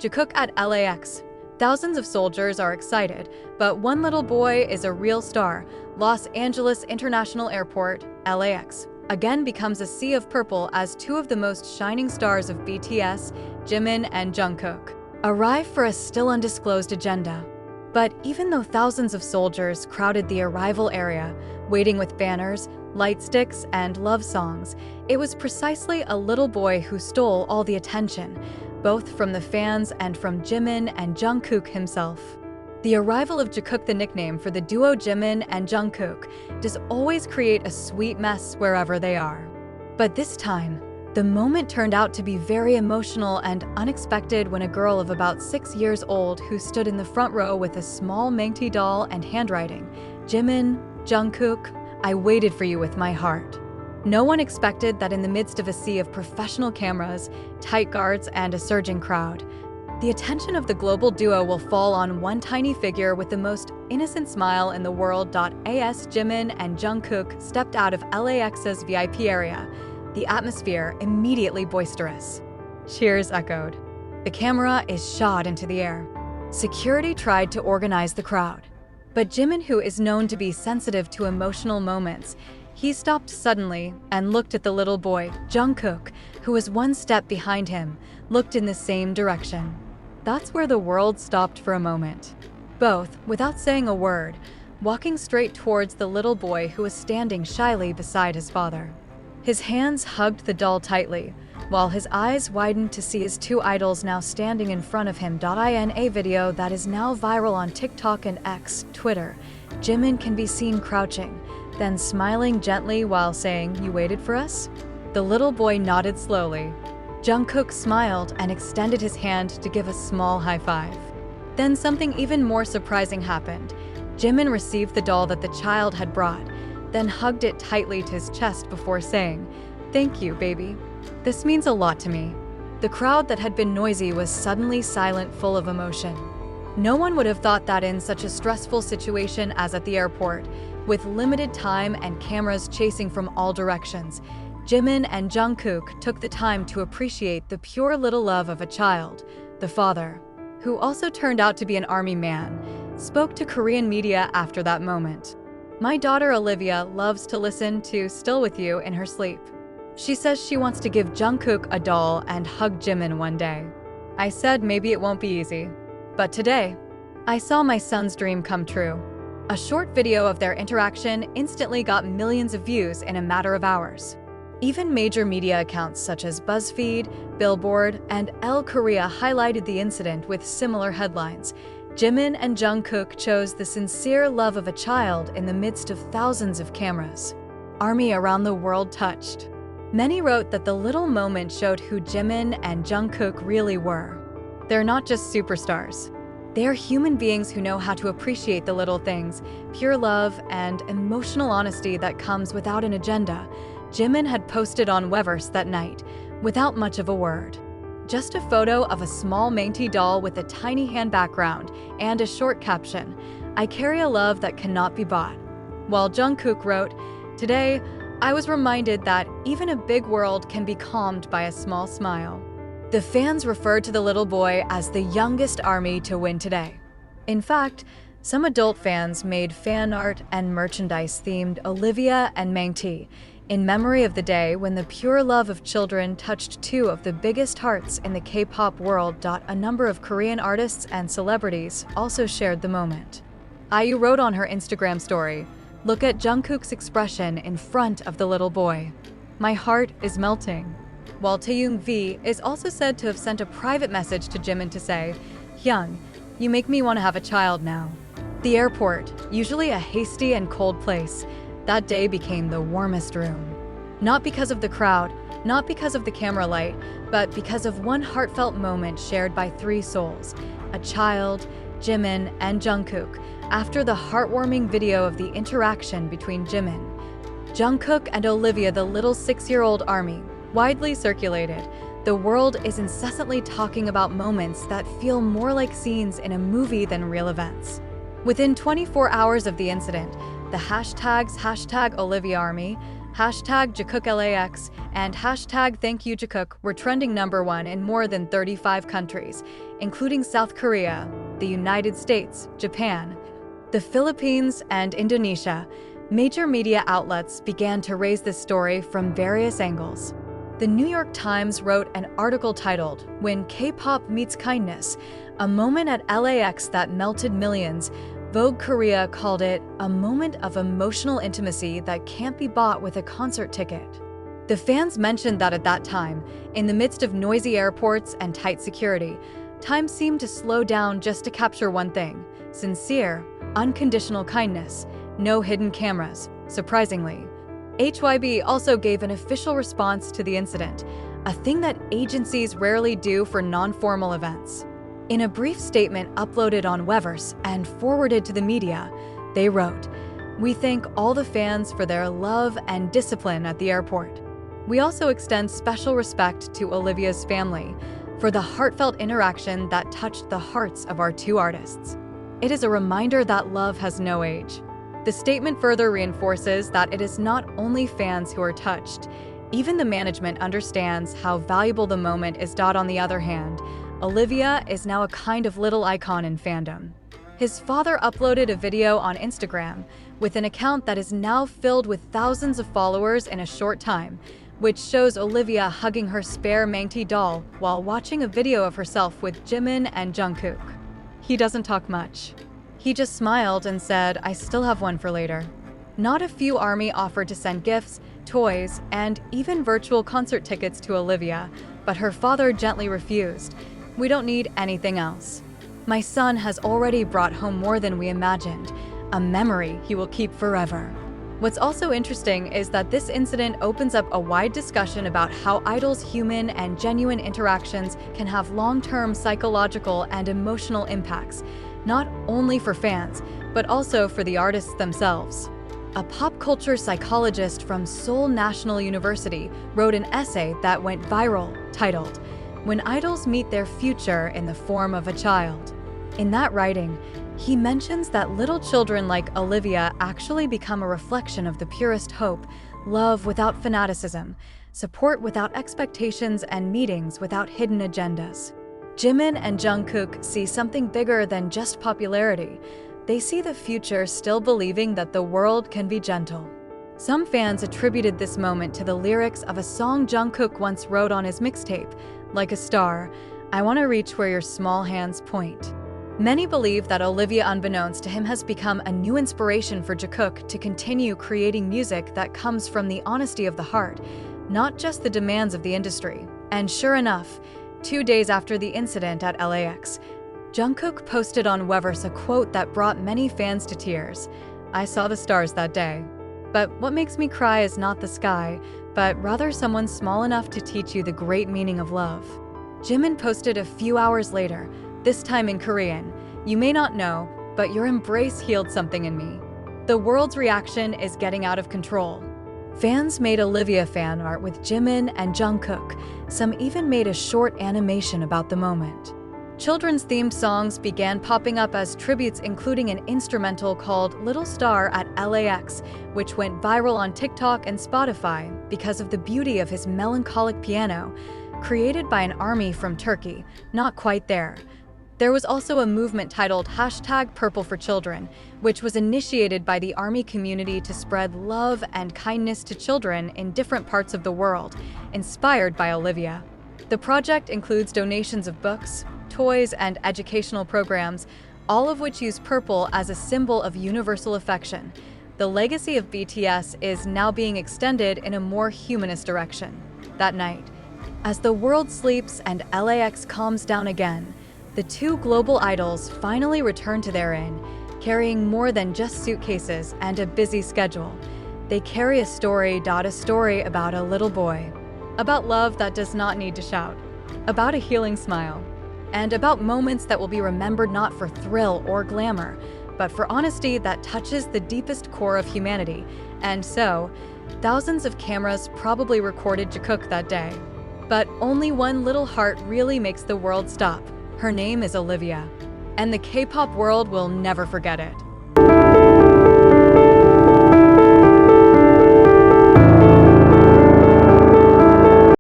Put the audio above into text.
Jikook at LAX. Thousands of soldiers are excited, but one little boy is a real star. Los Angeles International Airport, LAX, again becomes a sea of purple as two of the most shining stars of BTS, Jimin and Jungkook, arrive for a still undisclosed agenda. But even though thousands of soldiers crowded the arrival area, waiting with banners, light sticks, and love songs, it was precisely a little boy who stole all the attention, both from the fans and from Jimin and Jungkook himself. The arrival of Jikook, the nickname for the duo Jimin and Jungkook, does always create a sweet mess wherever they are. But this time, the moment turned out to be very emotional and unexpected when a girl of about 6 years old who stood in the front row with a small Mangti doll and handwriting, "Jimin, Jungkook, I waited for you with my heart." No one expected that in the midst of a sea of professional cameras, tight guards, and a surging crowd, the attention of the global duo will fall on one tiny figure with the most innocent smile in the world. As Jimin and Jungkook stepped out of LAX's VIP area, the atmosphere immediately boisterous. Cheers echoed. The camera is shot into the air. Security tried to organize the crowd. But Jimin, who is known to be sensitive to emotional moments, he stopped suddenly and looked at the little boy, Jungkook, who was one step behind him, looked in the same direction. That's where the world stopped for a moment. Both, without saying a word, walking straight towards the little boy who was standing shyly beside his father. His hands hugged the doll tightly, while his eyes widened to see his two idols now standing in front of him. In a video that is now viral on TikTok and X, Twitter, Jimin can be seen crouching, then smiling gently while saying, "You waited for us?" The little boy nodded slowly. Jungkook smiled and extended his hand to give a small high five. Then something even more surprising happened. Jimin received the doll that the child had brought, then hugged it tightly to his chest before saying, "Thank you, baby. This means a lot to me." The crowd that had been noisy was suddenly silent, full of emotion. No one would have thought that in such a stressful situation as at the airport, with limited time and cameras chasing from all directions, Jimin and Jungkook took the time to appreciate the pure little love of a child. The father, who also turned out to be an army man, spoke to Korean media after that moment. "My daughter Olivia loves to listen to Still With You in her sleep. She says she wants to give Jungkook a doll and hug Jimin one day. I said maybe it won't be easy. But today, I saw my son's dream come true." A short video of their interaction instantly got millions of views in a matter of hours. Even major media accounts such as BuzzFeed, Billboard, and Elle Korea highlighted the incident with similar headlines. Jimin and Jungkook chose the sincere love of a child in the midst of thousands of cameras. Army around the world touched. Many wrote that the little moment showed who Jimin and Jungkook really were. They're not just superstars. They are human beings who know how to appreciate the little things, pure love, and emotional honesty that comes without an agenda. Jimin had posted on Weverse that night, without much of a word. Just a photo of a small Mangti doll with a tiny hand background and a short caption, "I carry a love that cannot be bought." While Jungkook wrote, "Today, I was reminded that even a big world can be calmed by a small smile." The fans referred to the little boy as the youngest army to win today. In fact, some adult fans made fan art and merchandise themed Olivia and Mangti, in memory of the day when the pure love of children touched two of the biggest hearts in the K-pop world. A number of Korean artists and celebrities also shared the moment. IU wrote on her Instagram story, "Look at Jungkook's expression in front of the little boy. My heart is melting." While Taeyong V is also said to have sent a private message to Jimin to say, "Hyung, you make me want to have a child now." The airport, usually a hasty and cold place, that day became the warmest room. Not because of the crowd, not because of the camera light, but because of one heartfelt moment shared by three souls, a child, Jimin, and Jungkook, after the heartwarming video of the interaction between Jimin, Jungkook, and Olivia, the little 6-year-old army, widely circulated. The world is incessantly talking about moments that feel more like scenes in a movie than real events. Within 24 hours of the incident, the hashtags #OliviaArmy, Hashtag Jikook LAX and hashtag Thank You Jikook were trending #1 in more than 35 countries, including South Korea, the United States, Japan, the Philippines, and Indonesia. Major media outlets began to raise this story from various angles. The New York Times wrote an article titled, "When K-pop Meets Kindness, a moment at LAX that melted millions." Vogue Korea called it a moment of emotional intimacy that can't be bought with a concert ticket. The fans mentioned that at that time, in the midst of noisy airports and tight security, time seemed to slow down just to capture one thing: sincere, unconditional kindness. No hidden cameras, surprisingly. HYB also gave an official response to the incident, a thing that agencies rarely do for non-formal events. In a brief statement uploaded on Weverse and forwarded to the media, they wrote, "We thank all the fans for their love and discipline at the airport. We also extend special respect to Olivia's family for the heartfelt interaction that touched the hearts of our two artists. It is a reminder that love has no age." The statement further reinforces that it is not only fans who are touched. Even the management understands how valuable the moment is. On the other hand, Olivia is now a kind of little icon in fandom. His father uploaded a video on Instagram with an account that is now filled with thousands of followers in a short time, which shows Olivia hugging her spare Mangti doll while watching a video of herself with Jimin and Jungkook. He doesn't talk much. He just smiled and said, "I still have one for later." Not a few ARMY offered to send gifts, toys, and even virtual concert tickets to Olivia, but her father gently refused. "We don't need anything else. My son has already brought home more than we imagined, a memory he will keep forever." What's also interesting is that this incident opens up a wide discussion about how idols' human and genuine interactions can have long-term psychological and emotional impacts, not only for fans, but also for the artists themselves. A pop culture psychologist from Seoul National University wrote an essay that went viral titled, "When Idols Meet Their Future in the Form of a Child." In that writing, he mentions that little children like Olivia actually become a reflection of the purest hope, love without fanaticism, support without expectations, and meetings without hidden agendas. Jimin and Jungkook see something bigger than just popularity. They see the future still believing that the world can be gentle. Some fans attributed this moment to the lyrics of a song Jungkook once wrote on his mixtape, "Like a star, I want to reach where your small hands point." Many believe that Olivia, unbeknownst to him, has become a new inspiration for Jikook to continue creating music that comes from the honesty of the heart, not just the demands of the industry. And sure enough, 2 days after the incident at LAX, Jungkook posted on Weverse a quote that brought many fans to tears. "I saw the stars that day. But what makes me cry is not the sky, but rather someone small enough to teach you the great meaning of love." Jimin posted a few hours later, this time in Korean, "You may not know, but your embrace healed something in me." The world's reaction is getting out of control. Fans made Olivia fan art with Jimin and Jungkook. Some even made a short animation about the moment. Children's themed songs began popping up as tributes, including an instrumental called "Little Star" at LAX, which went viral on TikTok and Spotify because of the beauty of his melancholic piano, created by an ARMY from Turkey. Not quite there. There was also a movement titled #PurpleForChildren, which was initiated by the ARMY community to spread love and kindness to children in different parts of the world, inspired by Olivia. The project includes donations of books, toys, and educational programs, all of which use purple as a symbol of universal affection. The legacy of BTS is now being extended in a more humanist direction. That night, as the world sleeps and LAX calms down again, the two global idols finally return to their inn, carrying more than just suitcases and a busy schedule. They carry a story about a little boy, about love that does not need to shout, about a healing smile, and about moments that will be remembered not for thrill or glamour, but for honesty that touches the deepest core of humanity. And so, thousands of cameras probably recorded Jikook that day. But only one little heart really makes the world stop. Her name is Olivia, and the K-pop world will never forget it.